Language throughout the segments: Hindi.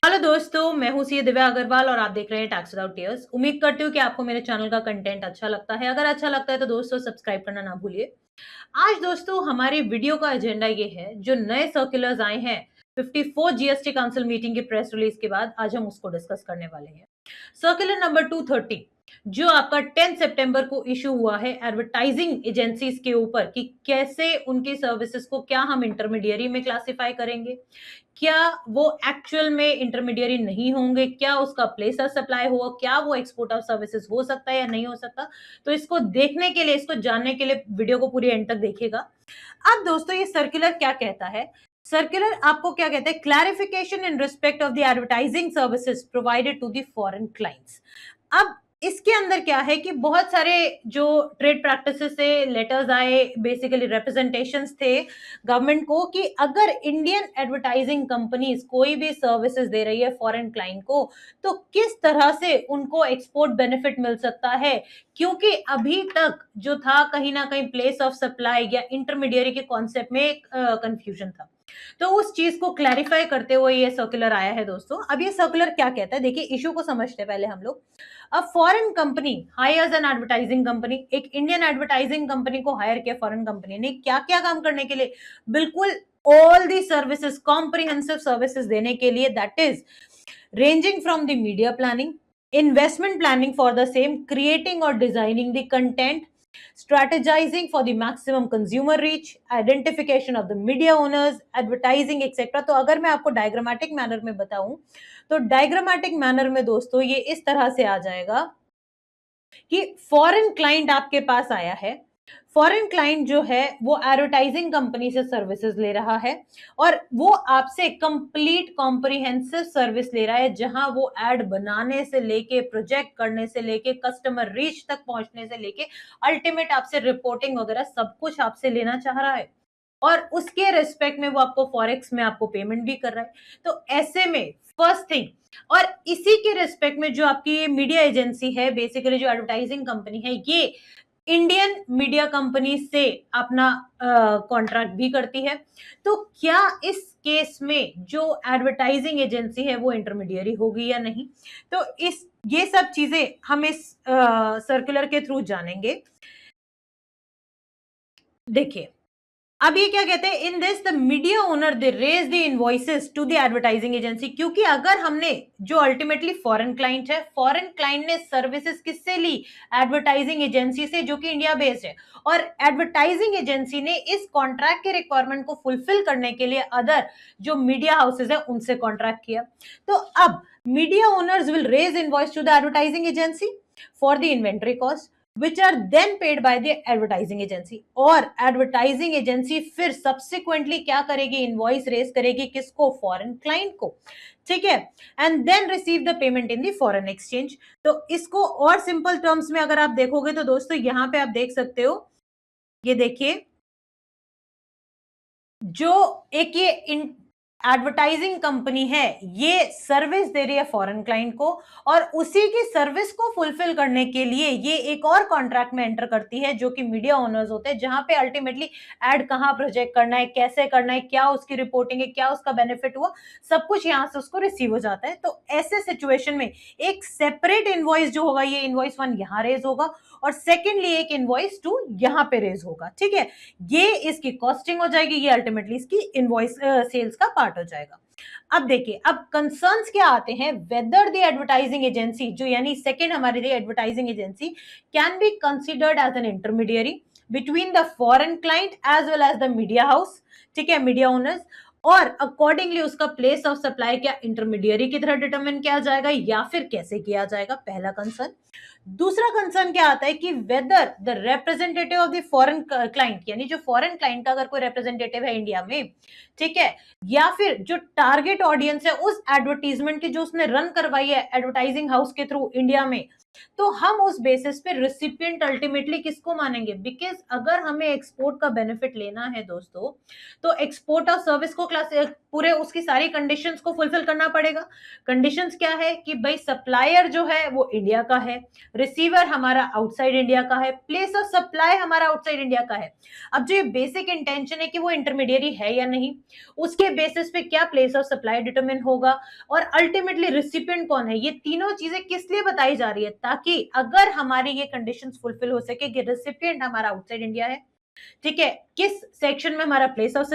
हेलो दोस्तों, मैं हूँ सी दिव्या अग्रवाल और आप देख रहे हैं टैक्स विदाउट टीयर्स। उम्मीद करती हूँ कि आपको मेरे चैनल का कंटेंट अच्छा लगता है। अगर अच्छा लगता है तो दोस्तों सब्सक्राइब करना ना भूलिए। आज दोस्तों हमारी वीडियो का एजेंडा ये है, जो नए सर्कुलर्स आए हैं 54 जीएसटी काउंसिल मीटिंग के प्रेस रिलीज के बाद, आज हम उसको डिस्कस करने वाले हैं। सर्कुलर नंबर 230 जो आपका 10 सितंबर को इशू हुआ है एडवर्टाइजिंग एजेंसीज के ऊपर कि कैसे उनकी सर्विसेज को क्या हम इंटरमीडियरी में क्लासिफाई करेंगे, क्या वो एक्चुअल में इंटरमीडियरी नहीं होंगे, क्या उसका प्लेस ऑफ सप्लाई होगा, क्या वो एक्सपोर्ट ऑफ सर्विसेज हो सकता है या नहीं हो सकता। तो इसको देखने के लिए, इसको जानने के लिए वीडियो को पूरी एंड तक देखिएगा। अब दोस्तों ये सर्कुलर क्या कहता है? सर्कुलर आपको क्या कहता है? Clarification in respect of the advertising services provided to the foreign clients. अब इसके अंदर क्या है कि बहुत सारे जो ट्रेड प्रैक्टिसेस से लेटर्स आए, बेसिकली रिप्रेजेंटेशंस थे गवर्नमेंट को कि अगर इंडियन एडवर्टाइजिंग कंपनीज कोई भी सर्विसेज दे रही है फॉरेन क्लाइंट को, तो किस तरह से उनको एक्सपोर्ट बेनिफिट मिल सकता है। क्योंकि अभी तक जो था, कहीं ना कहीं प्लेस ऑफ सप्लाई या इंटरमीडियरी के कॉन्सेप्ट में एक कंफ्यूजन था। तो उस चीज को क्लैरिफाई करते हुए ये सर्कुलर आया है दोस्तों। अब ये सर्कुलर क्या कहता है, देखिए इशू को समझते हैं पहले हम लोग। A foreign company hires an advertising company, एक इंडियन एडवर्टाइजिंग कंपनी को हायर किया फॉरेन कंपनी ने, क्या क्या काम करने के लिए? बिल्कुल all the services, comprehensive services देने के लिए, that is ranging from the media planning, investment planning for the same, creating or designing the content, strategizing for the maximum consumer reach, identification of the media owners, advertising etc। तो अगर मैं आपको डायग्रामेटिक मैनर में बताऊं, तो डायग्रामेटिक मैनर में दोस्तों ये इस तरह से आ जाएगा कि फॉरेन क्लाइंट आपके पास आया है। फॉरेन क्लाइंट जो है वो एडवर्टाइजिंग कंपनी से सर्विसेज ले रहा है और वो आपसे कंप्लीट कॉम्प्रिहेंसिव सर्विस ले रहा है, जहां वो एड बनाने से लेके, प्रोजेक्ट करने से लेके, कस्टमर रीच तक पहुंचने से लेके अल्टीमेट आपसे रिपोर्टिंग वगैरह सब कुछ आपसे लेना चाह रहा है। और उसके रिस्पेक्ट में वो आपको फॉरेक्स में आपको पेमेंट भी कर रहा है। तो ऐसे में फर्स्ट थिंग, और इसी के रिस्पेक्ट में जो आपकी मीडिया एजेंसी है, बेसिकली जो एडवर्टाइजिंग कंपनी है, ये इंडियन मीडिया कंपनी से अपना कॉन्ट्रैक्ट भी करती है। तो क्या इस केस में जो एडवर्टाइजिंग एजेंसी है वो इंटरमीडियरी होगी या नहीं? तो इस ये सब चीजें हम इस सर्कुलर के थ्रू जानेंगे। देखिए, अब ये क्या कहते हैं, in this the media owner they raise the invoices to the advertising agency. क्योंकि अगर हमने, जो अल्टीमेटली फॉरेन क्लाइंट है, फॉरेन क्लाइंट ने सर्विसेज किससे ली? एडवर्टाइजिंग एजेंसी से, जो कि इंडिया बेस्ड है। और एडवर्टाइजिंग एजेंसी ने इस कॉन्ट्रैक्ट के रिक्वायरमेंट को फुलफिल करने के लिए अदर जो मीडिया हाउसेज है उनसे कॉन्ट्रैक्ट किया। तो अब media owners will raise invoice to the advertising agency for the inventory cost, which are then paid by the advertising agency। और एडवर्टाइजिंग एजेंसी फिर सब्सिक्वेंटली क्या करेगी? इनवॉइस रेज करेगी, किसको? फॉरेन क्लाइंट को। ठीक है, and then receive the payment in the foreign exchange. तो इसको और सिंपल टर्म्स में अगर आप देखोगे तो दोस्तों यहां पे आप देख सकते हो, ये देखिए, जो एक ये एडवर्टाइजिंग कंपनी है, ये सर्विस दे रही है फॉरेन क्लाइंट को, और उसी की सर्विस को फुलफिल करने के लिए ये एक और कॉन्ट्रैक्ट में एंटर करती है, जो कि मीडिया ओनर्स होते हैं, जहां पे अल्टीमेटली एड कहां प्रोजेक्ट करना है, कैसे करना है, क्या उसकी रिपोर्टिंग है, क्या उसका बेनिफिट हुआ, सब कुछ यहां से उसको रिसीव हो जाता है। तो ऐसे सिचुएशन में एक सेपरेट इनवॉइस जो होगा, ये इनवॉइस 1 यहां रेज होगा, और सेकेंडली एक इनवॉइस 2 यहां पे रेज होगा। ठीक है, ये इसकी कॉस्टिंग हो जाएगी, ये अल्टीमेटली इसकी इनवॉइस सेल्स का पार्ट हो जाएगा। अब देखिए, अब कंसर्न्स क्या आते हैं, वेदर द एडवर्टाइजिंग एजेंसी, जो यानी सेकंड हमारे लिए advertising agency can be considered as an intermediary between the foreign client as well as the media house. ठीक है, मीडिया ओनर्स, और अकॉर्डिंगली उसका प्लेस ऑफ सप्लाई क्या इंटरमीडियरी की तरह डिटरमिन किया जाएगा या फिर कैसे किया जाएगा, पहला कंसर्न। दूसरा कंसर्न क्या आता है कि whether the representative of the foreign client, यानी जो फॉरेन क्लाइंट का अगर कोई रिप्रेजेंटेटिव है इंडिया में, ठीक है, या फिर जो टारगेट ऑडियंस है उस एडवर्टीजमेंट की जो उसने रन करवाई है एडवर्टाइजिंग हाउस के थ्रू इंडिया में, तो हम उस बेसिस पे रिसिपिएंट अल्टीमेटली किसको मानेंगे? बिकॉज अगर हमें एक्सपोर्ट का बेनिफिट लेना है दोस्तों, तो एक्सपोर्ट ऑफ सर्विस को क्लास पूरे उसकी सारी कंडीशंस को फुलफिल करना पड़ेगा। कंडीशंस क्या है कि भाई सप्लायर जो है वो इंडिया का है, रिसीवर हमारा आउटसाइड इंडिया का है, प्लेस ऑफ सप्लाई हमारा आउटसाइड इंडिया का है। अब जो ये बेसिक इंटेंशन है कि वो इंटरमीडियरी है या नहीं, उसके बेसिस पे क्या प्लेस ऑफ सप्लाई डिटरमिन होगा, और अल्टीमेटली रिसिपिएंट कौन है, ये तीनों चीजें किस लिए बताई जा रही है, ताकि अगर हमारी ये कंडीशंस फुलफिल हो सके कि रिसिपिएंट हमारा आउटसाइड इंडिया है, ठीक है, किस सेक्शन में हमारा प्लेस ऑफ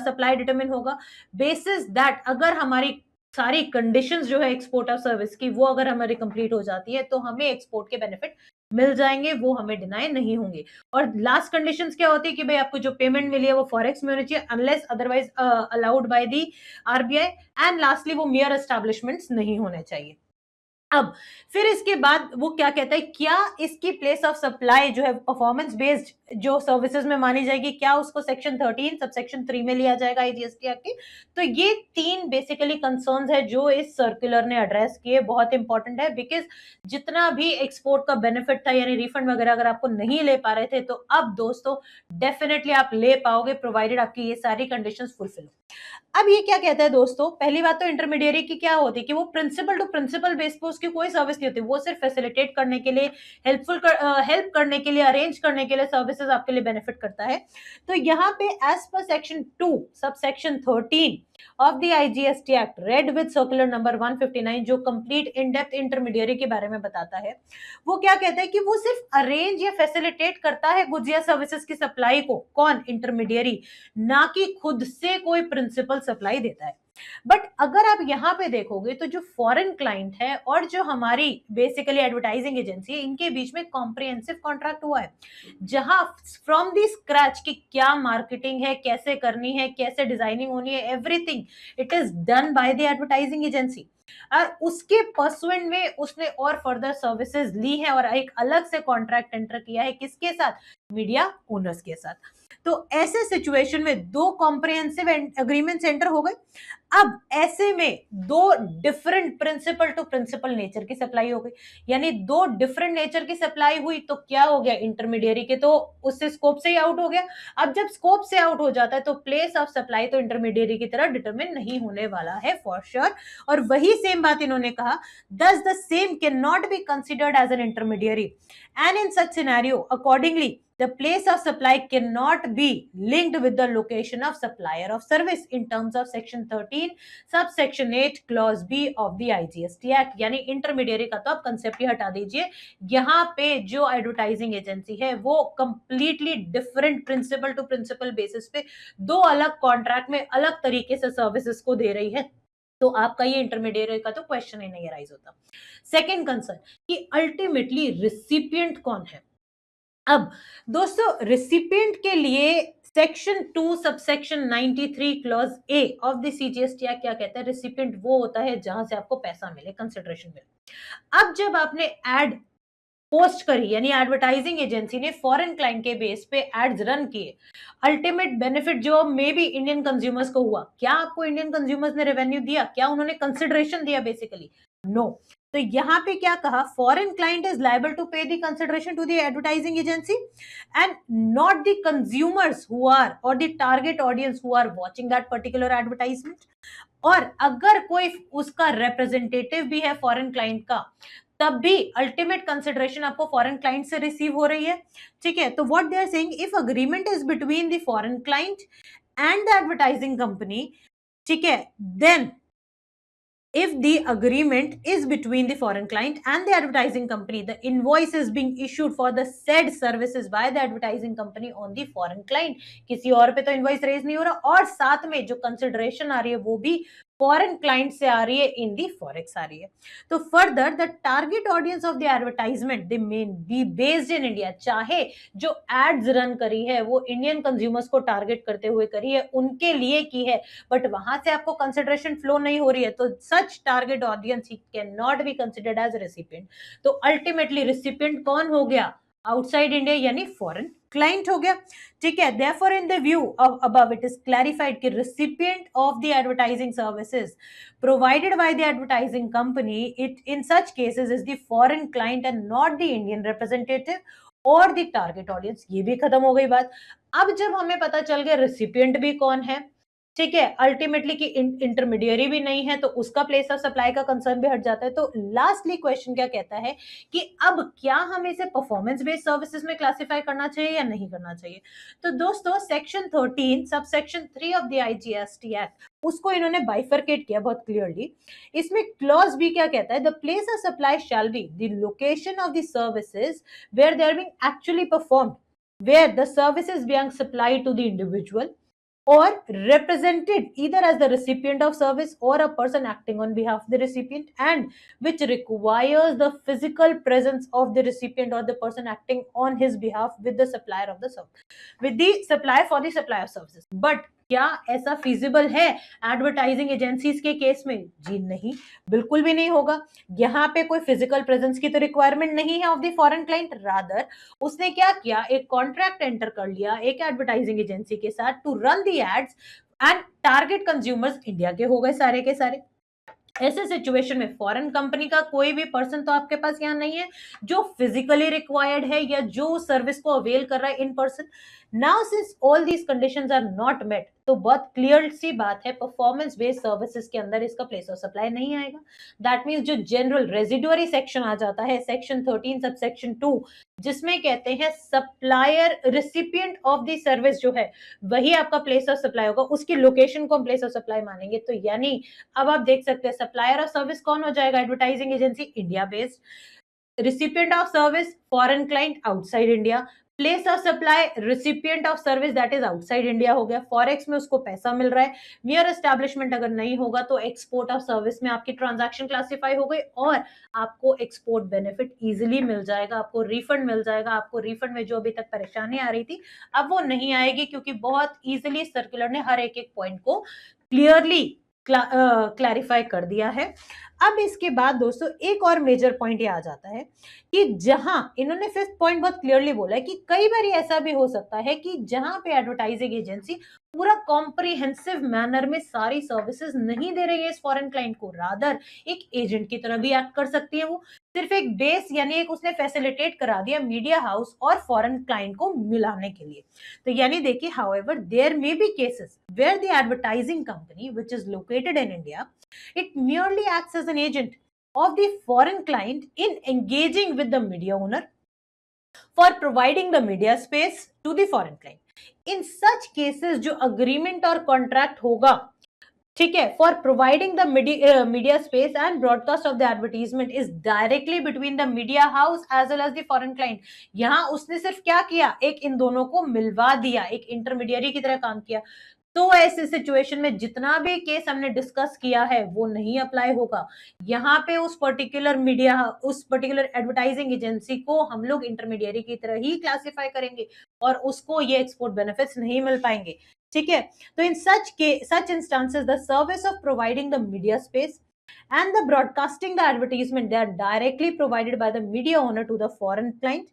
सप्लाई डिटरमिन होगा, बेसिस दैट अगर हमारी सारी कंडीशंस जो है एक्सपोर्ट ऑफ सर्विस की वो अगर हमारी कंप्लीट हो जाती है तो हमें एक्सपोर्ट के बेनिफिट मिल जाएंगे, वो हमें डिनाई नहीं होंगे। और लास्ट कंडीशंस क्या होती है कि भाई आपको जो पेमेंट मिली है वो फॉरेक्स में होनी चाहिए, unless otherwise allowed by the RBI, and lastly वो मियर एस्टैब्लिशमेंट्स नहीं होने चाहिए। अब फिर इसके बाद वो क्या कहता है, क्या इसकी प्लेस ऑफ सप्लाई जो है परफॉर्मेंस बेस्ड जो सर्विसेज में मानी जाएगी, क्या उसको सेक्शन 13 सब सेक्शन 3 में लिया जाएगा आईजीएसटी एक्ट के। तो ये तीन बेसिकली कंसर्न्स है जो इस सर्कुलर ने एड्रेस किए, बहुत इंपॉर्टेंट है, बिकॉज जितना भी एक्सपोर्ट का बेनिफिट था यानी रिफंड वगैरह अगर आपको नहीं ले पा रहे थे तो अब दोस्तों डेफिनेटली आप ले पाओगे, प्रोवाइडेड आपकी ये सारी कंडीशंस फुलफिल हो। अब ये क्या कहता है दोस्तों, पहली बात तो इंटरमीडियरी की क्या होती है कि वो प्रिंसिपल टू प्रिंसिपल बेस पे उसकी कोई सर्विस नहीं होती, वो सिर्फ फैसिलिटेट करने के लिए, हेल्प करने के लिए, अरेंज करने के लिए सर्विसेज आपके लिए बेनिफिट करता है। तो यहाँ पे as per section 2 sub section 13 of the IGST act read with circular number 159 जो कंप्लीट इन डेप्थ इंटरमीडियरी के बारे में बताता है, वो क्या कहता है कि वो सिर्फ अरेंज या फैसिलिटेट करता है गुड्स या सर्विसेज की सप्लाई को, कौन, इंटरमीडियरी, ना कि खुद से कोई प्रिंसिपल सप्लाई देता है। बट अगर आप यहाँ पे देखोगे तो जो फॉरेन क्लाइंट है और जो हमारी बेसिकली एडवर्टाइजिंग एजेंसी है, इनके बीच में कॉम्प्रिहेंसिव कॉन्ट्रैक्ट हुआ है, जहां फ्रॉम दी स्क्रैच की क्या मार्केटिंग है, कैसे करनी है, कैसे डिजाइनिंग होनी है, everything it is done by the advertising agency. और उसके पर्सुएंट में उसने और फर्दर सर्विसेज ली है और एक अलग से कॉन्ट्रैक्ट एंटर किया है, किसके साथ, मीडिया ओनर्स के साथ। तो ऐसे सिचुएशन में दो कॉम्प्रिहेंसिव एग्रीमेंट एंटर हो गए। अब ऐसे में दो different principal to principal nature की सप्लाई हो गई, यानी दो डिफरेंट नेचर की सप्लाई हुई तो क्या हो गया, इंटरमीडियरी के तो उससे स्कोप से ही आउट हो गया। अब जब स्कोप से आउट हो जाता है तो प्लेस ऑफ सप्लाई तो इंटरमीडियरी की तरह डिटरमिन नहीं होने वाला है फॉर श्योर। और वही सेम बात इन्होंने कहा, thus the same can not be considered as an intermediary and in such scenario accordingly the place of supply cannot be linked with the location of supplier of service in terms of section 13 subsection 8 clause b of the IGST Act। यानी इंटरमीडियरी का तो आप कंसेप्ट ही हटा दीजिए, यहाँ पे जो एडवर्टाइजिंग एजेंसी है वो completely different principal to principal basis पे दो अलग कॉन्ट्रैक्ट में अलग तरीके से सर्विसेज को दे रही है, तो आपका ये इंटरमीडियरी का तो क्वेश्चन ही नहीं राइज होता। सेकेंड कंसर्न कि अल्टीमेटली रिसिपिएंट कौन है। अब दोस्तों रिसिपिएंट के लिए section 2 subsection 93 clause A of the CGST act क्या कहता है, रिसिपिएंट वो होता है जहां से आपको पैसा मिले, कंसिडरेशन मिले। अब जब आपने एड पोस्ट करी यानी एडवर्टाइजिंग एजेंसी ने फॉरेन क्लाइंट के बेस पे एड्स रन किए, अल्टीमेट बेनिफिट जो मे बी इंडियन कंज्यूमर्स को हुआ, क्या आपको इंडियन कंज्यूमर्स ने रेवेन्यू दिया, क्या उन्होंने कंसिडरेशन दिया, बेसिकली नो। तो यहाँ पे क्या कहा, foreign client is liable to pay the consideration to the advertising agency and not the consumers who are और the target audience who are watching that particular advertisement. और अगर कोई उसका रिप्रेजेंटेटिव भी है फॉरेन क्लाइंट का, तब भी अल्टीमेट कंसिडरेशन आपको फॉरेन क्लाइंट से रिसीव हो रही है, ठीक है। तो what they are saying, if agreement is between the foreign client and the advertising company, ठीक है, then if the agreement is between the foreign client and the advertising company, the invoice is being issued for the said services by the advertising company on the foreign client। किसी और पे तो इनवॉइस रेज नहीं हो रहा, और साथ में जो कंसिडरेशन आ रही है वो भी फॉरेन क्लाइंट से आ रही है, इन दी फॉरेक्स आ रही है। तो further the target audience of the advertisement they may be based in India, चाहे जो एड्स रन करी है वो इंडियन कंज्यूमर्स को टारगेट करते हुए करी है, उनके लिए की है, बट वहां से आपको कंसिडरेशन फ्लो नहीं हो रही है, तो such target audience can not be considered as recipient. तो अल्टीमेटली रेसिपिएंट कौन हो गया, आउटसाइड इंडिया यानी फॉरेन क्लाइंट हो गया, ठीक है। therefore in the view of above it is clarified कि recipient of the advertising services provided by the advertising company, it in such cases is the foreign client and not the Indian representative और the target audience। ये भी खत्म हो गई बात। अब जब हमें पता चल गया recipient भी कौन है, ठीक है, अल्टीमेटली कि इंटरमीडियरी भी नहीं है तो उसका प्लेस ऑफ सप्लाई का कंसर्न भी हट जाता है। तो लास्टली क्वेश्चन क्या कहता है कि अब क्या हम इसे परफॉर्मेंस बेस्ड सर्विसेज में क्लासिफाई करना चाहिए या नहीं करना चाहिए? तो दोस्तों section 13 subsection 3 of the IGST act उसको इन्होंने बाइफरकेट किया बहुत क्लियरली। इसमें क्लॉज बी क्या कहता है, the place of supply shall be the location of the services where they are being actually performed, where the service is being supplied to the individual or represented either as the recipient of service or a person acting on behalf of the recipient, and which requires the physical presence of the recipient or the person acting on his behalf with the supplier of the service, with the supplier for the supply of services. But क्या ऐसा feasible है एडवर्टाइजिंग एजेंसीज के केस में? जी नहीं, बिल्कुल भी नहीं होगा। यहाँ पे कोई फिजिकल प्रेजेंस की तो रिक्वायरमेंट नहीं है of the foreign client, rather उसने क्या किया, एक कॉन्ट्रैक्ट एंटर कर लिया एक एडवर्टाइजिंग एजेंसी के साथ to run the ads and target consumers India के हो गए सारे के सारे। ऐसे सिचुएशन में फॉरेन कंपनी का कोई भी पर्सन तो आपके पास यहाँ नहीं है जो फिजिकली रिक्वायर्ड है या जो सर्विस को अवेल कर रहा है in person. Now since all these conditions are not met, तो बहुत क्लियर सी बात है परफॉर्मेंस बेस्ड सर्विसेज के अंदर इसका प्लेस ऑफ सप्लाई नहीं आएगा। दैट मीन्स जो जनरल रेजिडुअरी सेक्शन आ जाता है सेक्शन 13 सब सेक्शन 2, जिसमें कहते हैं supplier recipient of the service जो है वही आपका प्लेस ऑफ सप्लाई होगा, उसकी लोकेशन को हम प्लेस ऑफ सप्लाई मानेंगे। तो यानी अब आप देख सकते हैं सप्लायर ऑफ सर्विस कौन हो जाएगा, advertising agency India based, recipient of service foreign client outside India, place of supply recipient of service that is outside India हो गया। फॉरेक्स में उसको पैसा मिल रहा है, मियर एस्टैब्लिशमेंट अगर नहीं होगा तो एक्सपोर्ट ऑफ सर्विस में आपकी ट्रांजैक्शन क्लासिफाई हो गई और आपको एक्सपोर्ट बेनिफिट इजीली मिल जाएगा, आपको रिफंड मिल जाएगा। आपको रिफंड में जो अभी तक परेशानी आ रही थी अब वो नहीं आएगी क्योंकि बहुत इजीली सर्कुलर ने हर एक पॉइंट को क्लियरली क्लैरिफाई कर दिया है। अब इसके बाद दोस्तों एक और मेजर पॉइंट ये आ जाता है कि जहां इन्होंने फिफ्थ पॉइंट बहुत क्लियरली बोला है कि कई बार ऐसा भी हो सकता है कि जहां पे एडवर्टाइजिंग एजेंसी पूरा कॉम्प्रिहेंसिव मैनर में सारी सर्विसेज नहीं दे रही है इस फॉरेन क्लाइंट को, रादर एक एजेंट की तरह भी एक्ट कर सकती है। वो सिर्फ एक बेस यानी एक उसने फैसिलिटेट करा दिया मीडिया हाउस और फॉरेन क्लाइंट को मिलाने के लिए। तो यानी देखिए however there may be cases where the advertising company which is located in India, it merely acts as an agent of the foreign client in engaging with the media owner for providing the media space to the foreign client. In such cases जो agreement और contract होगा, ठीक है, for providing the media space and broadcast of the advertisement is directly between the media house as well as the foreign client. यहाँ उसने सिर्फ क्या किया, एक इन दोनों को मिलवा दिया, एक इंटरमीडियरी की तरह काम किया। तो ऐसे सिचुएशन में जितना भी केस हमने डिस्कस किया है वो नहीं अप्लाई होगा। यहाँ पे उस पर्टिकुलर मीडिया उस पर्टिकुलर एडवर्टाइजिंग एजेंसी को हम लोग इंटरमीडियरी की तरह ही क्लासिफाई करेंगे और उसको ये एक्सपोर्ट बेनिफिट्स नहीं मिल पाएंगे। ठीक है, तो इन such instances the service of providing the media space and the broadcasting the advertisement, they are directly provided by the media owner to the foreign client,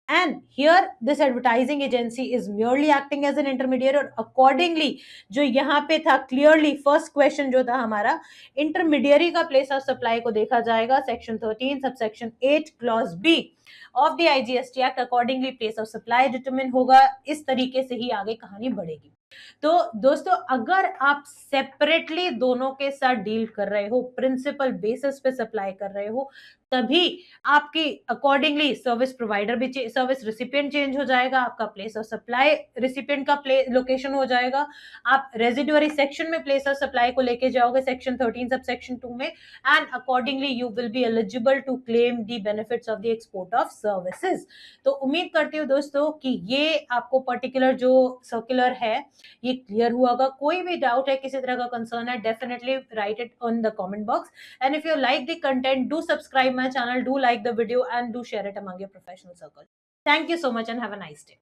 and here this advertising agency is merely acting as an intermediary और accordingly जो यहाँ पे था clearly first question जो था हमारा इंटरमीडियरी का प्लेस ऑफ सप्लाई को देखा जाएगा section 13 subsection 8 clause B of the IGST act, accordingly place of supply determine होगा। इस तरीके से ही आगे कहानी बढ़ेगी। तो दोस्तों अगर आप सेपरेटली दोनों के साथ डील कर रहे हो, प्रिंसिपल बेसिस पे सप्लाई कर रहे हो, तभी आपकी अकॉर्डिंगली सर्विस प्रोवाइडर भी सर्विस रिसिपिएंट चेंज हो जाएगा, आपका प्लेस ऑफ सप्लाई रिसिपिएंट का लोकेशन हो जाएगा। आप रेजिडुअरी सेक्शन में प्लेस ऑफ सप्लाई को लेके जाओगे सेक्शन 13 सब सेक्शन 2 में, and accordingly you will be eligible to claim the benefits of the export of services. तो उम्मीद करती हूँ दोस्तों कि ये आपको पर्टिकुलर जो सर्कुलर है ये क्लियर हुआ होगा। कोई भी डाउट है, किसी तरह का कंसर्न है, definitely right it on the comment box, and if you like the content do subscribe my channel, do like the video and do share it among your professional circle. Thank you so much and have a nice day.